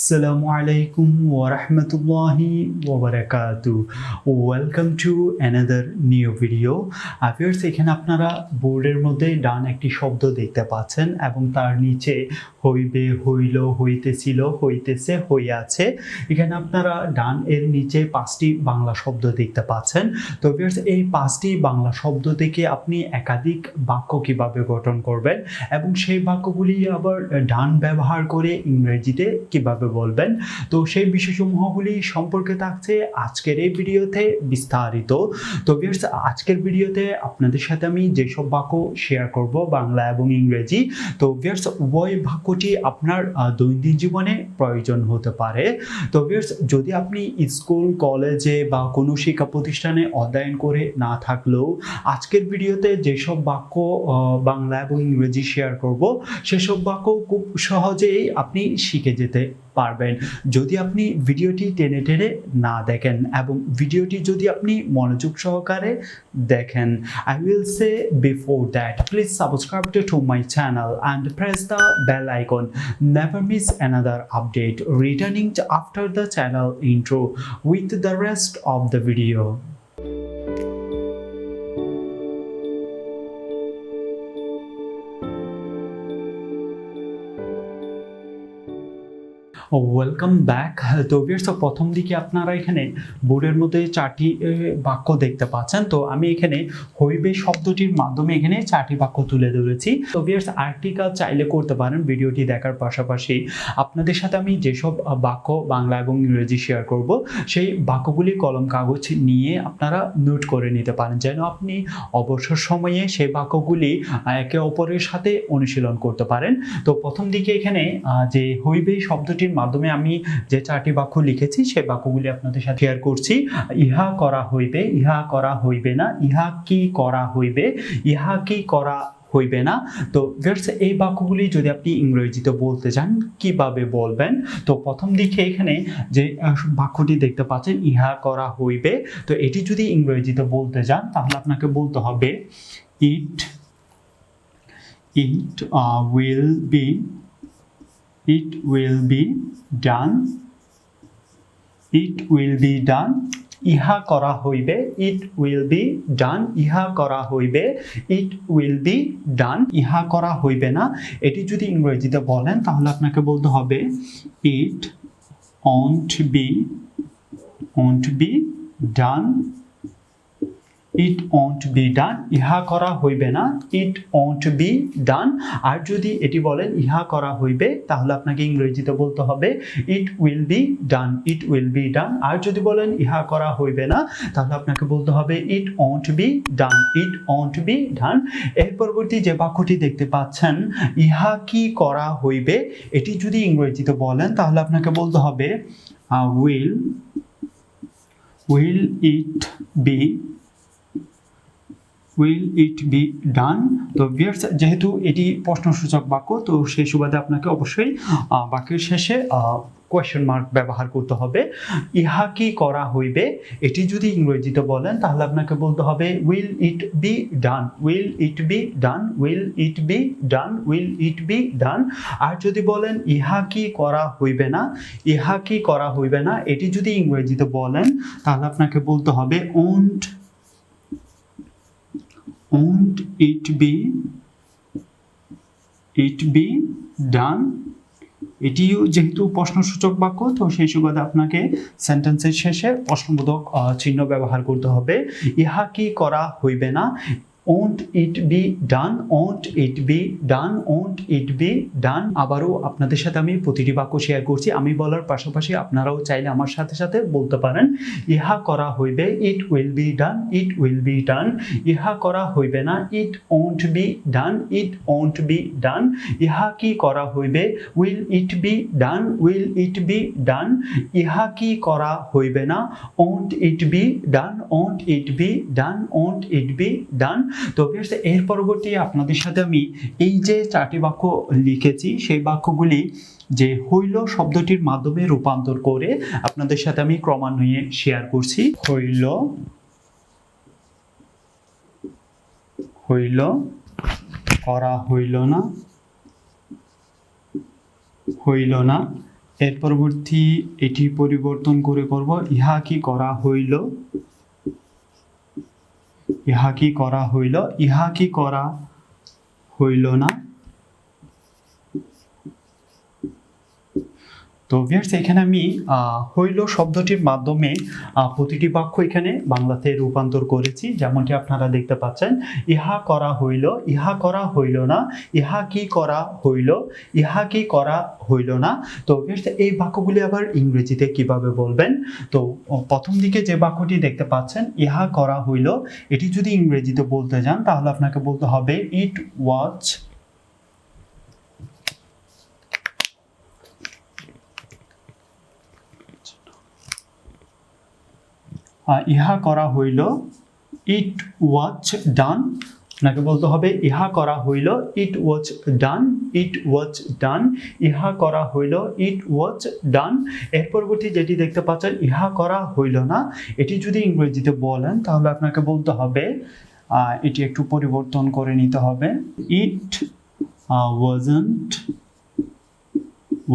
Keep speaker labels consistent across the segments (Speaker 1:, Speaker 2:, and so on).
Speaker 1: Assalamu alaikum wa rahmatullahi wa barakatuh. Welcome to another new video. Viewers, এখানে আপনারা বোর্ডের মধ্যে ডান একটি শব্দ দেখতে পাচ্ছেন এবং তার নিচে হইবে, হইল, হইতেছিল, হইতেছে, হইয়াছে। এখানে আপনারা ডান এর নিচে 5টি বাংলা শব্দ দেখতে পাচ্ছেন। তো ভিউয়ার্স, এই 5টি বাংলা শব্দ থেকে আপনি একাধিক বাক্য কিভাবে গঠন করবেন এবং সেই বাক্যগুলি আবার ডান ব্যবহার করে ইংরেজিতে কিভাবে বলবেন, তো সেই বিষয়সমূহগুলি সম্পর্কে থাকছে আজকের এই ভিডিওতে বিস্তারিত। তো ভিউয়ার্স, আজকের ভিডিওতে আপনাদের সাথে আমি যেসব বাক্য শেয়ার করব বাংলা এবং ইংরেজি, তো ভিউয়ার্স উভয় বাক্যটি আপনার দৈনন্দিন জীবনে প্রয়োজন হতে পারে। তো ভিউয়ার্স, যদি আপনি স্কুল, কলেজে বা কোনো শিক্ষা প্রতিষ্ঠানে অধ্যয়ন করে না থাকলেও আজকের ভিডিওতে যেসব বাক্য বাংলা এবং ইংরেজি শেয়ার করব সেসব বাক্য খুব সহজেই আপনি শিখে যেতে পারবেন যদি আপনি ভিডিওটি টেনে টেনে না দেখেন এবং ভিডিওটি যদি আপনি মনোযোগ সহকারে দেখেন। I will say before that, please subscribe to my channel and press the bell icon. Never miss another update returning after the channel intro with the rest of the video. Welcome back. তো viewers, প্রথম দিকে আপনারা এখানে বোর্ডের মধ্যে 4টি বাক্য দেখতে পাচ্ছেন। তো আমি এখানে হইবে শব্দটির মাধ্যমে এখানে 4টি বাক্য তুলে ধরেছি। তো ভিউয়ার্স, আর্টিকেল চাইলে করতে পারেন ভিডিওটি দেখার পাশাপাশি। আপনাদের সাথে আমি যেসব বাক্য বাংলা এবং ইংরেজি শেয়ার করব সেই বাক্যগুলি কলম কাগজ নিয়ে আপনারা নোট করে নিতে পারেন, যেন আপনি অবসর সময়ে সেই বাক্যগুলি একে অপরের সাথে অনুশীলন করতে পারেন। তো প্রথম দিকে এখানে যে হইবে শব্দটির মাধ্যমে আমি যে 4টি বাক্য লিখেছি সেই বাক্যগুলি আপনাদের সাথে শেয়ার করছি। ইহা করা হইবে, ইহা করা হইবে না, ইহা কি করা হইবে, ইহা কি করা হইবে না। তো ভিউয়ার্স, এই বাক্যগুলি যদি আপনি ইংরেজিতে বলতে চান কিভাবে বলবেন, তো প্রথম দিকে এখানে যে বাক্যটি দেখতে পাচ্ছেন ইহা করা হইবে, তো এটি যদি ইংরেজিতে বলতে চান তাহলে আপনাকে বলতে হবে ইট will be done, it will be done. ইহা করা হইবে, it will be done, ইহা করা হইবে, it will be done. ইহা করা হইবে না, এটি যদি ইংরেজিতে বলেন তাহলে আপনাকে বলতে হবে it won't be done, it won't be done. ইহা করা হইবে না, it won't be done. আর যদি এটি বলেন ইহা করা হইবে তাহলে আপনাকে ইংরেজিতে বলতে হবে it will be done, it will be done. আর যদি বলেন ইহা করা হইবে না তাহলে আপনাকে বলতে হবে it won't be done, it won't be done. এর পরবর্তী যে বাক্যটি দেখতে পাচ্ছেন ইহা কি করা হইবে, এটি যদি ইংরেজিতে বলেন তাহলে আপনাকে বলতে হবে will it be done. তো ভিউয়ার্স, যেহেতু এটি প্রশ্নসূচক বাক্য তো সেই সুবাদে আপনাকে অবশ্যই বাক্যের শেষে কোয়েশ্চেন মার্ক ব্যবহার করতে হবে। ইহা কি করা হইবে, এটি যদি ইংরেজিতে বলেন তাহলে আপনাকে বলতে হবে will it be done, will it be done, will it be done, will it be done. আর যদি বলেন ইহা কি করা হইবে না, ইহা কি করা হইবে না, এটি যদি ইংরেজিতে বলেন তাহলে আপনাকে বলতে হবে won't it be done. এটিও যেহেতু প্রশ্নসূচক বাক্য তো সেই সুবাদে আপনাকে সেন্টেন্সের শেষে প্রশ্নবোধক চিহ্ন ব্যবহার করতে হবে। ইহা কি করা হইবে না, won't it be done, won't it be done, won't it be done. আবারও আপনাদের সাথে আমি প্রতিটি বাক্য শেয়ার করছি, আমি বলার পাশাপাশি আপনারাও চাইলে আমার সাথে সাথে বলতে পারেন। ইহা করা হইবে, it will be done, it will be done. ইহা করা হইবে না, it won't be done, it won't be done. ইহা কি করা হইবে, will it be done, will it be done. ইহা কি করা হইবে না, won't it be done, won't it be done, won't it be done. তো এর পরবর্তী আপনাদের সাথে আমি এই যে 4টি বাক্য লিখেছি সেই বাক্যগুলি যে হইল শব্দটির মাধ্যমে রূপান্তর করে আপনাদের সাথে আমি ক্রমান্বয়ে শেয়ার করছি। হইল, করা হইল না, হইল না, এর পরবর্তী এটি পরিবর্তন করে করব, ইহা কি করা হইল, ইহা কি করা হইল, ইহা কি করা হইল না। তো ভিউয়ার্স এখানে আমি হইল শব্দটির মাধ্যমে প্রতিটি বাক্য এখানে বাংলাতে রূপান্তর করেছি, যেমনটি আপনারা দেখতে পাচ্ছেন। ইহা করা হইল, ইহা করা হইল না, ইহা কি করা হইল, ইহা কি করা হইল না। তো ভিউয়ার্স এই বাক্যগুলি আবার ইংরেজিতে কিভাবে বলবেন? তো প্রথম দিকে যে বাক্যটি দেখতে পাচ্ছেন ইহা করা হইল, এটি যদি ইংরেজিতে বলতে যান তাহলে আপনাকে বলতে হবে ইট ওয়াজ, ইহা করা হইল, ইট ওয়াজ ডান, আপনাকে বলতে হবে ইহা করা হইল, ইট ওয়াজ ডান, ইট ওয়াজ ডান, ইহা করা হইল, ইট ওয়াজ ডান। এর পরবর্তী যেটি দেখতে পাচ্ছেন ইহা করা হইল না, এটি যদি ইংরেজিতে বলেন তাহলে আপনাকে বলতে হবে, এটি একটু পরিবর্তন করে নিতে হবে, ইট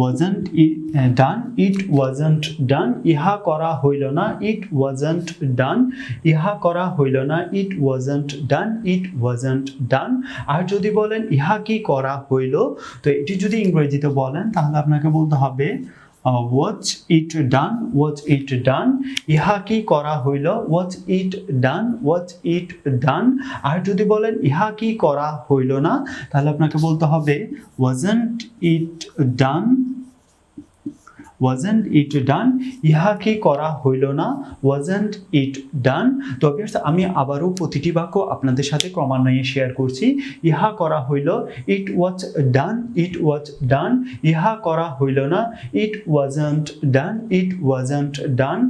Speaker 1: wasn't done, it wasn't done, ইহা করা হইল না, it wasn't done, ইহা করা হইল না, it wasn't done, it wasn't done। আর যদি বলেন ইহা কি করা হইল, তো এটি যদি ইংরেজিতে বলেন তাহলে আপনাকে বলতে হবে was it done, was it done, ইহা কি করা হইল, was it done, was it done। আর যদি বলেন ইহা কি করা হইল না তাহলে আপনাকে বলতে হবে wasn't it done, wasn't it done, ইহা কি করা হইল না, wasn't it done। তো ভিউয়ার্স আমি আবারও প্রতিটি বাক্য আপনাদের সাথে ক্রমান্বয়ে শেয়ার করছি। ইহা করা হইল, it was done, it was done, ইহা করা হইল না, it wasn't done, it wasn't done,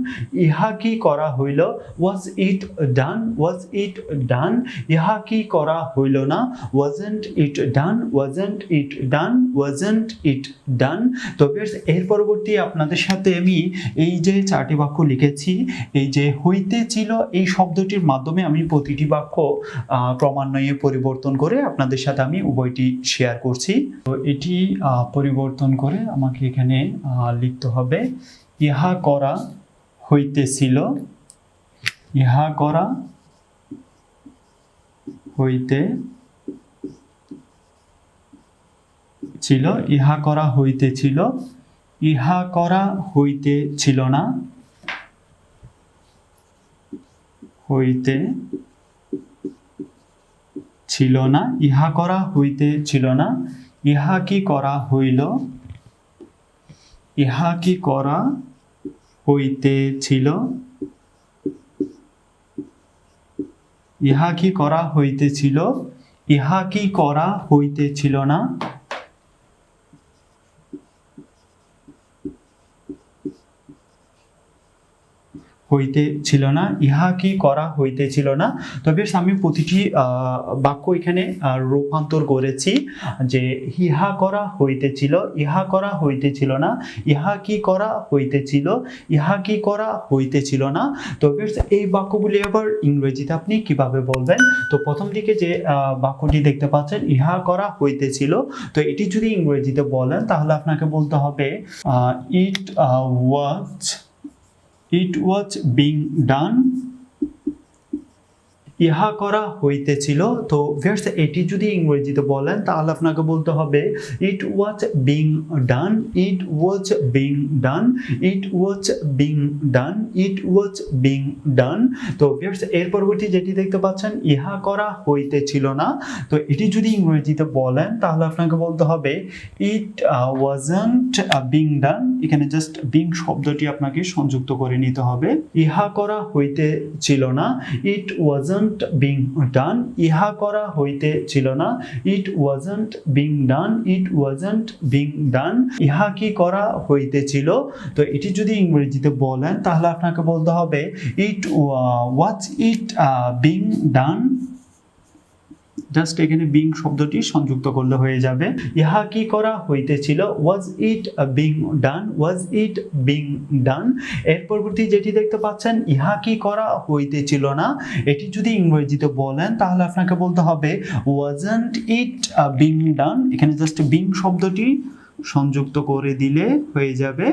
Speaker 1: ইহা কি করা হইল, was it done, was it done, ইহা কি করা হইল না, wasn't it done, wasn't it done, wasn't it done। তো ভিউয়ার্স এর পরবর্তী আপনাদের সাথে আমি এই যে চারটি বাক্য লিখেছি, এই যে হইতে ছিল এই শব্দটির মাধ্যমে আমি প্রতিটি বাক্য ক্রমান্বয়ে পরিবর্তন করে আপনাদের সাথে আমি উভয়টি শেয়ার করছি। তো এটি পরিবর্তন করে আমাকে এখানে লিখতে হবে, ইহা করা হইতেছিল, ইহা করা হইতে ছিল, ইহা করা হইতেছিল, ইহা করা হইতে ছিল না, হইতে ছিল না, ইহা করা হইতে ছিল না, ইহা কি করা হইল, ইহা কি করা হইতেছিল, ইহা কি করা হইতেছিল, ইহা কি করা হইতেছিল না, হইতেছিল না, ইহা কি করা হইতেছিল না। তবে আমি প্রতিটি বাক্য এখানে রূপান্তর করেছি, যে ইহা করা হইতেছিল, ইহা করা হইতেছিল না, ইহা কি করা হইতেছিল, ইহা কি করা হইতেছিল না। তবে এই বাক্যগুলি আবার ইংরেজিতে আপনি কিভাবে বলবেন? তো প্রথম দিকে যে বাক্যটি দেখতে পাচ্ছেন ইহা করা হইতেছিল, তো এটি যদি ইংরেজিতে বলেন তাহলে আপনাকে বলতে হবে ইট was being done, ইহা করা হইতেছিল। তো ভিউয়ার্স এটি যদি ইংরেজিতে বলেন তাহলে আপনাকে বলতে হবে it was being done, it was being done, it was being done, it was being done. তো ভিউয়ার্স এর পরবর্তী যেটি দেখতে পাচ্ছেন ইহা করা হইতেছিল না, তো এটি যদি ইংরেজিতে বলেন তাহলে আপনাকে বলতে হবে ইট ওয়াজন্ট বিং ডান, এখানে জাস্ট বিং শব্দটি আপনাকে সংযুক্ত করে নিতে হবে। ইহা করা হইতেছিল না, ইট ওয়াজন্ট being done, ইহা করা হইতেছিল না, it wasn't being done, it wasn't being done, ইহা কি করা হইতেছিল। তো এটি যদি ইংরেজিতে বলেন তাহলে আপনাকে বলতে হবে it was it being done, just এখানে বিং শব্দটি সংযুক্ত করলে হয়ে যাবে। ইহা কি করা হইতেছিল, was it being done, was it being done। এর পরবর্তী যেটি দেখতে পাচ্ছেন ইহা কি করা হইতেছিল না, এটি যদি ইংরেজিতে বলেন তাহলে আপনাকে বলতে হবে wasn't it being done, এখানে জাস্ট বিং শব্দটি সংযুক্ত করে দিলে হয়ে যাবে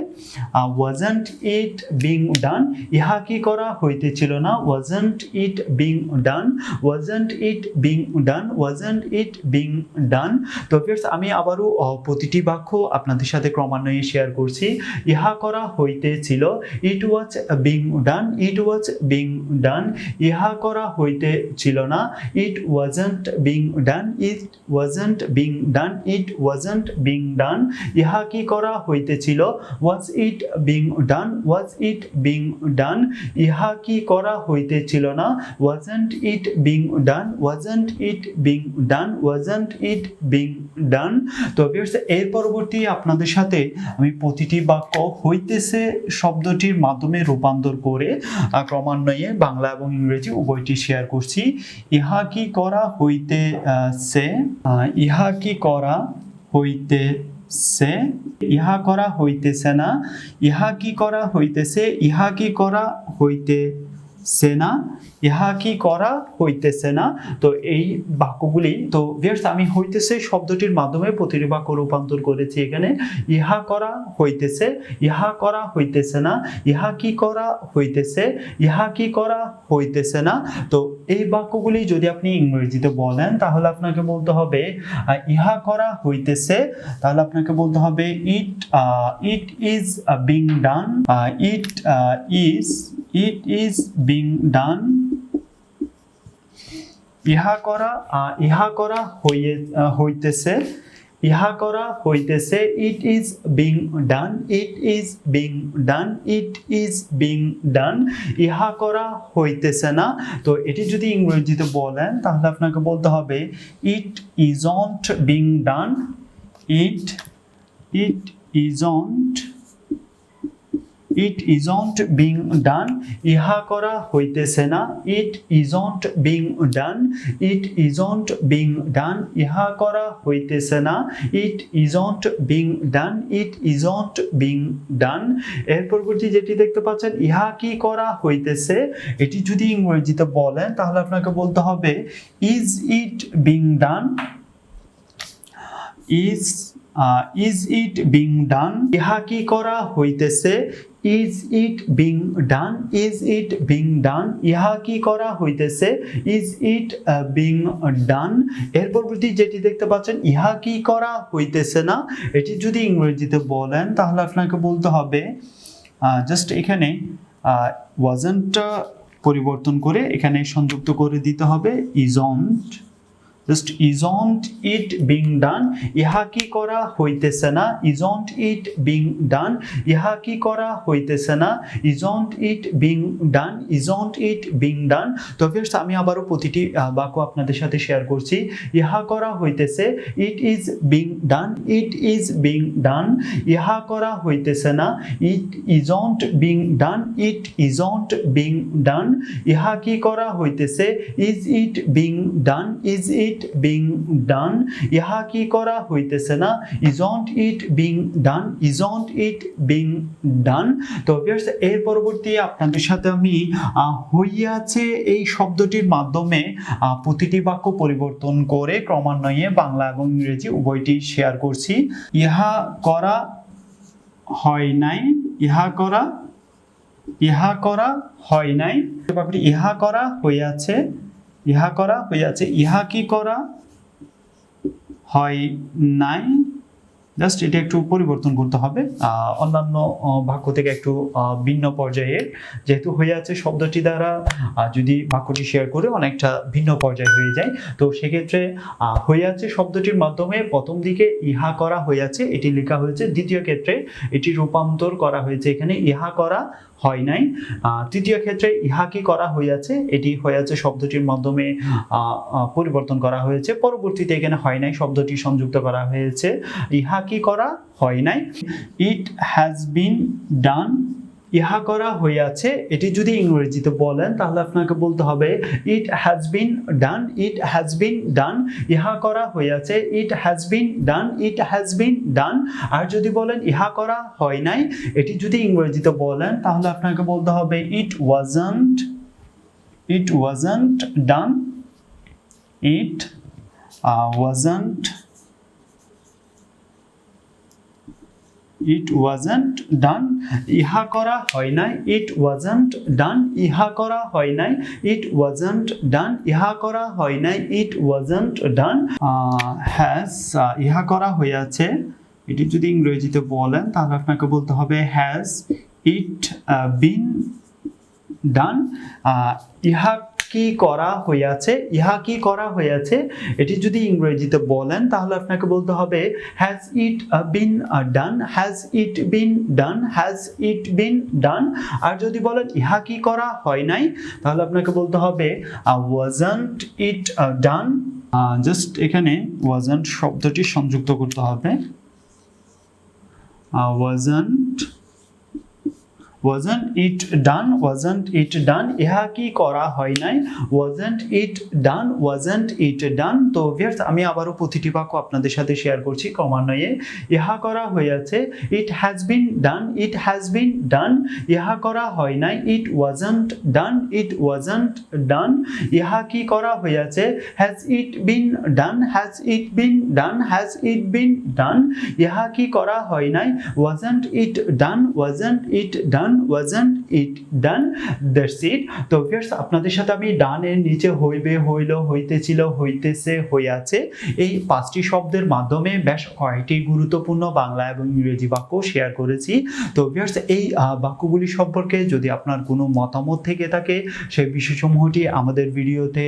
Speaker 1: wasn't it being done, ইহা কি করা হইতেছিল না, wasn't it being done, wasn't it being done, wasn't it being done। তো ভিউয়ার্স আমি আবারও প্রতিটি বাক্য আপনাদের সাথে ক্রমান্বয়ে শেয়ার করছি। ইহা করা হইতেছিল, it was being done, it was being done। ইহা করা হইতেছিল না, it wasn't being done, it wasn't being done, it wasn't being done। ইহা কি করা হইতেছিল, was it being done, was it being done। ইহা কি করা হইতেছিল না, wasn't it being done, wasn't it being done, wasn't it being done। তো ভিউয়ার্স এর পরবর্তী আপনাদের সাথে আমি প্রতিটি বাক্য হইতেছে শব্দটির মাধ্যমে রূপান্তর করে ক্রমান্বয়ে বাংলা এবং ইংরেজি উভয়টি শেয়ার করছি। ইহা কি করা হইতেছে, ইহা কি করা হইতেছে, ইহা করা হইতেছে না, ইহা কি করা হইতেছে, ইহা কি করা হইতেছে না, ইহা কি করা হইতেছে না। তো এই বাক্যগুলি, তো ভিউয়ার্স আমি হইতেছে শব্দটির মাধ্যমে প্রতিটি বাক্য রূপান্তর করেছি এখানে। ইহা করা হইতেছে, ইহা করা হইতেছে না, ইহা কি করা হইতেছে, ইহা কি করা হইতেছে না। তো এই বাক্যগুলি যদি আপনি ইংরেজিতে বলেন তাহলে আপনাকে বলতে হবে ইহা করা হইতেছে, তাহলে আপনাকে বলতে হবে it is being done, it is being done। ইহা করা হইতেছে, ইহা করা হইতেছে, it is being done, it is being done, it is being done। ইহা করা হইতেছে না, তো এটি যদি ইংরেজিতে বলেন তাহলে আপনাকে বলতে হবে it isn't being done, it isn't being done। ইহা করা হইতেছে না, it isn't being done, it isn't being done। ইহা করা হইতেছে না, it isn't being done, it isn't being done। এর পরবর্তী যেটি দেখতে পাচ্ছেন ইহা কি করা হইতেছে, এটি যদি ইংরেজিতে বলেন তাহলে আপনাকে বলতে হবে is it being done, is it being done। ইহা কি করা হইতেছে, is it being done, is it being done। ইহা কি করা হইতেছে, is it being done। এর পরবর্তী যেটি দেখতে পাচ্ছেন ইহা কি করা হইতেছে না, এটি যদি ইংরেজিতে বলেন তাহলে আপনাকে বলতে হবে জাস্ট এখানে wasn't পরিবর্তন করে এখানে সংযুক্ত করে দিতে হবে isn't, just isn't it being done। ইহা কি করা হইতেছে না, isn't it being done। ইহা কি করা হইতেছে না, isn't it being done, isn't it being done। তো ভিউয়ার্স আমি আবারও প্রতিটি বাক্য আপনাদের সাথে শেয়ার করছি। ইহা করা হইতেছে, it is being done, it is being done। ইহা করা হইতেছে না, it isn't being done, it isn't being done। ইহা কি করা হইতেছে, is it being done, is it being done। ইহা কি করা হইতেছে না, isn't it being done, isn't it being done। তো ভিউয়ার্স এর পরবর্তী আপনাদের সাথে আমি হইয়াছে এই শব্দটির মাধ্যমে প্রতিটি বাক্য পরিবর্তন করে ক্রমান্বয়ে বাংলা এবং ইংরেজি উভয়টি শেয়ার করছি। ইহা করা হয় নাই, ইহা করা হয় নাই, ইহা করা হইয়াছে, ইহা করা হইয়াছে। ইহা কি করা হয় নাই, জাস্ট এটা একটু পরিবর্তন করতে হবে অন্যান্য বাক্য থেকে একটু ভিন্ন পর্যায়ে, যেহেতু হইয়াছে শব্দটি দ্বারা যদি বাক্যটি শেয়ার করে অনেকটা ভিন্ন পর্যায়ে হয়ে যায়। তো সেক্ষেত্রে হইয়াছে শব্দটির মাধ্যমে প্রথম দিকে ইহা করা হইয়াছে এটি লেখা হয়েছে, দ্বিতীয় ক্ষেত্রে এটি রূপান্তর করা হয়েছে এখানে ইহা করা হয় নাই। তৃতীয় ক্ষেত্রে ইহা কি করা হইয়াছে এটি হইয়াছে শব্দটির মাধ্যমে পরিবর্তন করা হয়েছে, পরবর্তীতে এখানে হয় নাই শব্দটি সংযুক্ত করা হয়েছে। ইহা কি করা হয় নাই, ইট হ্যাজ বিন ডান। ইহা করা হইয়াছে এটি যদি ইংরেজিতে বলেন তাহলে আপনাকে বলতে হবে it has been done, it has been ডান। ইহা করা হইয়াছে, it has been done, it has been done. আর যদি বলেন ইহা করা হয় নাই এটি যদি ইংরেজিতে বলেন তাহলে আপনাকে বলতে হবে it wasn't done, it wasn't it wasn't done, ইহা করা হয় নাই, ইট ওয়াজন্ট ডান, ইহা করা হয় নাই, ইট ওয়াজন্ট ডান, ইহা করা হয় নাই, ইট ওয়াজন্ট ডান। হ্যাজ ইহা করা হইয়াছে, এটি যদি ইংরেজিতে বলেন তাহলে আপনাকে বলতে হবে হ্যাজ ইট বিন ডান। ইহা কি করা হইয়াছে, ইহা কি করা হইয়াছে, এটি যদি ইংরেজিতে বলেন তাহলে আপনাকে বলতে হবে has it been done, has it been done, has it been done. আর যদি বলেন ইহা কি করা হয় নাই তাহলে আপনাকে বলতে হবে ওয়াজন্ট ইট ডান। জাস্ট এখানে ওয়াজন্ট শব্দটি সংযুক্ত করতে হবে, wasn't it done, wasn't it done, ইহা কি করা হয় নাই, wasn't it done, wasn't it done। তো ভিউয়ার্স আমি আবারও প্রতিটি বাক্য আপনাদের সাথে শেয়ার করছি ক্রমান্বয়ে। ইহা করা হয়েছে, it has been done, it has been done। ইহা করা হয় নাই, it wasn't done, it wasn't done। ইহা কি করা হয়েছে, has it been done, has it been done, has it been done। ইহা কি করা হয় নাই, wasn't it done, wasn't it done, wasn't it done। That's it। তো ভিউয়ার্স আপনাদের সাথে আমি ডানের নিচে হইবে, হইল, হইতেছিল, হইতেছে, হইয়াছে এই 5টি শব্দের মাধ্যমে বেশ কয়েকটি গুরুত্বপূর্ণ বাংলা এবং ইংরেজি বাক্য শেয়ার করেছি। তো ভিউয়ার্স এই বাক্যগুলি সম্পর্কে যদি আপনার কোনো মতামত থেকে থাকে সেই বিষয়সমূহটি আমাদের ভিডিওতে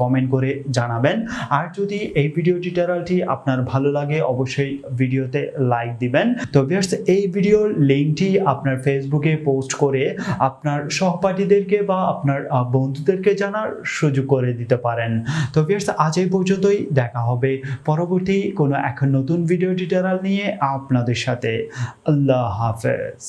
Speaker 1: কমেন্ট করে জানাবেন। আর যদি এই ভিডিও টিউটোরিয়ালটি আপনার ভালো লাগে অবশ্যই ভিডিওতে লাইক দিবেন। তো ভিউয়ার্স এই ভিডিওর লিংকটি আপনার ফেসবুকে পোস্ট করে আপনার সহপাঠীদেরকে বা আপনার বন্ধুদেরকে জানার সুযোগ করে দিতে পারেন। তো ভিউয়ার্স আজ এই পর্যন্তই, দেখা হবে পরবর্তী কোনো এখন নতুন ভিডিও টিউটোরিয়াল নিয়ে আপনাদের সাথে। আল্লাহ হাফেজ।